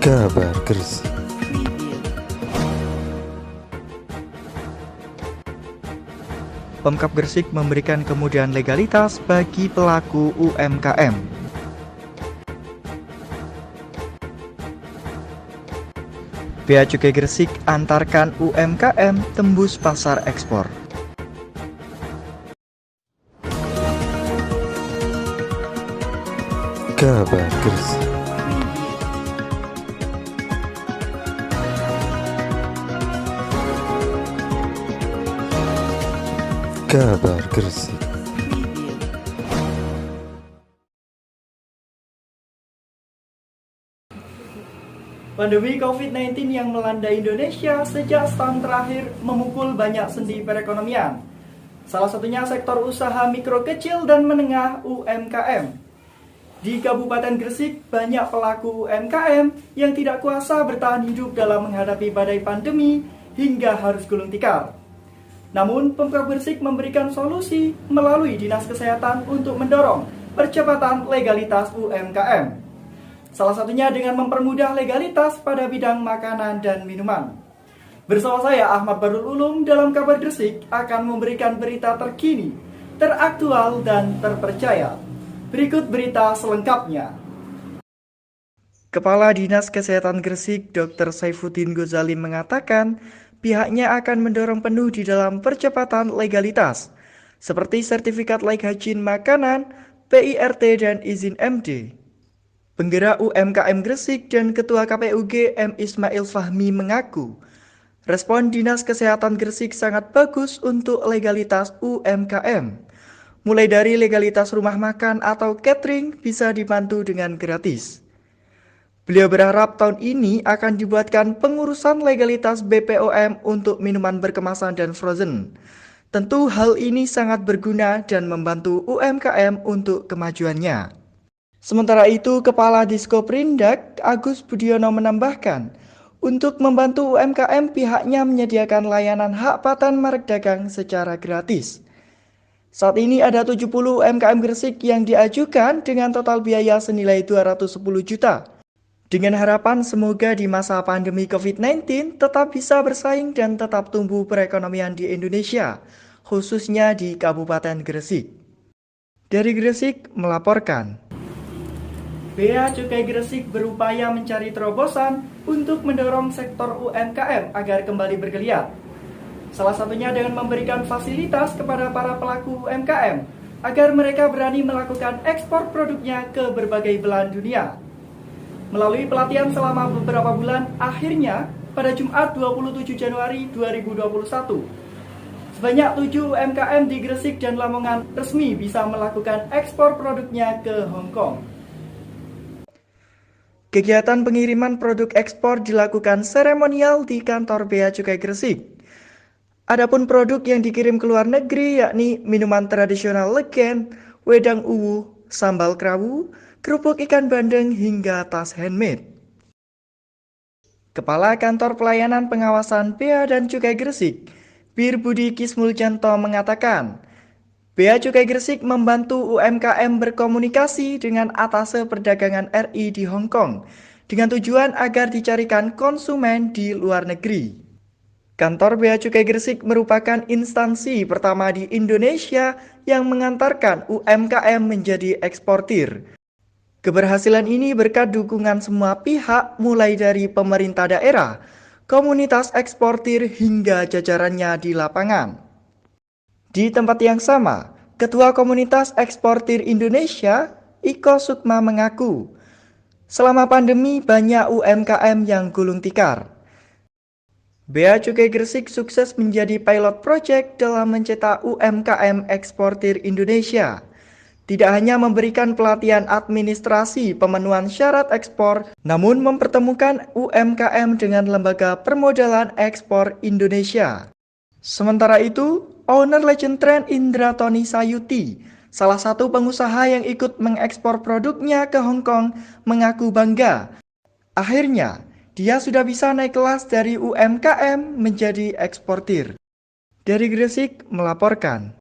Kabar Gresik. Pemkab Gresik memberikan kemudahan legalitas bagi pelaku UMKM. Bea Cukai Gresik antarkan UMKM tembus pasar ekspor. Kabar Gresik. Kabar Gresik. Pandemi COVID-19 yang melanda Indonesia sejak setahun terakhir memukul banyak sendi perekonomian. Salah satunya sektor usaha mikro kecil dan menengah UMKM. Di Kabupaten Gresik, banyak pelaku UMKM yang tidak kuasa bertahan hidup dalam menghadapi badai pandemi hingga harus gulung tikar. Namun, Pemkab Gresik memberikan solusi melalui Dinas Kesehatan untuk mendorong percepatan legalitas UMKM. Salah satunya dengan mempermudah legalitas pada bidang makanan dan minuman. Bersama saya Ahmad Badrul Ulum dalam Kabar Gresik akan memberikan berita terkini, teraktual dan terpercaya. Berikut berita selengkapnya. Kepala Dinas Kesehatan Gresik, Dr. Saifuddin Ghazali mengatakan, pihaknya akan mendorong penuh di dalam percepatan legalitas, seperti sertifikat layak hygiene makanan, PIRT dan izin MD. Penggerak UMKM Gresik dan Ketua KPUG M. Ismail Fahmi mengaku, respon Dinas Kesehatan Gresik sangat bagus untuk legalitas UMKM. Mulai dari legalitas rumah makan atau catering bisa dibantu dengan gratis. Beliau berharap tahun ini akan dibuatkan pengurusan legalitas BPOM untuk minuman berkemasan dan frozen. Tentu hal ini sangat berguna dan membantu UMKM untuk kemajuannya. Sementara itu, Kepala Diskoprindak Agus Budiono menambahkan, untuk membantu UMKM pihaknya menyediakan layanan hak paten merek dagang secara gratis. Saat ini ada 70 UMKM Gresik yang diajukan dengan total biaya senilai 210 juta. Dengan harapan semoga di masa pandemi COVID-19 tetap bisa bersaing dan tetap tumbuh perekonomian di Indonesia, khususnya di Kabupaten Gresik. Dari Gresik melaporkan. Bea Cukai Gresik berupaya mencari terobosan untuk mendorong sektor UMKM agar kembali bergeliat. Salah satunya dengan memberikan fasilitas kepada para pelaku UMKM agar mereka berani melakukan ekspor produknya ke berbagai belahan dunia. Melalui pelatihan selama beberapa bulan, akhirnya pada Jumat 27 Januari 2021, sebanyak 7 UMKM di Gresik dan Lamongan resmi bisa melakukan ekspor produknya ke Hong Kong. Kegiatan pengiriman produk ekspor dilakukan seremonial di kantor Bea Cukai Gresik. Adapun produk yang dikirim ke luar negeri yakni minuman tradisional legen, wedang uwu, sambal kerawu, kerupuk ikan bandeng hingga tas handmade. Kepala Kantor Pelayanan Pengawasan Bea dan Cukai Gresik, Bir Budi Kismuljanto mengatakan, Bea Cukai Gresik membantu UMKM berkomunikasi dengan Atase Perdagangan RI di Hong Kong dengan tujuan agar dicarikan konsumen di luar negeri. Kantor Bea Cukai Gresik merupakan instansi pertama di Indonesia yang mengantarkan UMKM menjadi eksportir. Keberhasilan ini berkat dukungan semua pihak mulai dari pemerintah daerah, komunitas eksportir hingga jajarannya di lapangan. Di tempat yang sama, Ketua Komunitas Eksportir Indonesia, Iko Sukma mengaku, selama pandemi banyak UMKM yang gulung tikar. Bea Cukai Gresik sukses menjadi pilot project dalam mencetak UMKM eksportir Indonesia. Tidak hanya memberikan pelatihan administrasi pemenuhan syarat ekspor, namun mempertemukan UMKM dengan Lembaga Permodalan Ekspor Indonesia. Sementara itu, owner Legend Trend Indra Tony Sayuti, salah satu pengusaha yang ikut mengekspor produknya ke Hong Kong, mengaku bangga. Akhirnya, dia sudah bisa naik kelas dari UMKM menjadi eksportir. Dari Gresik melaporkan.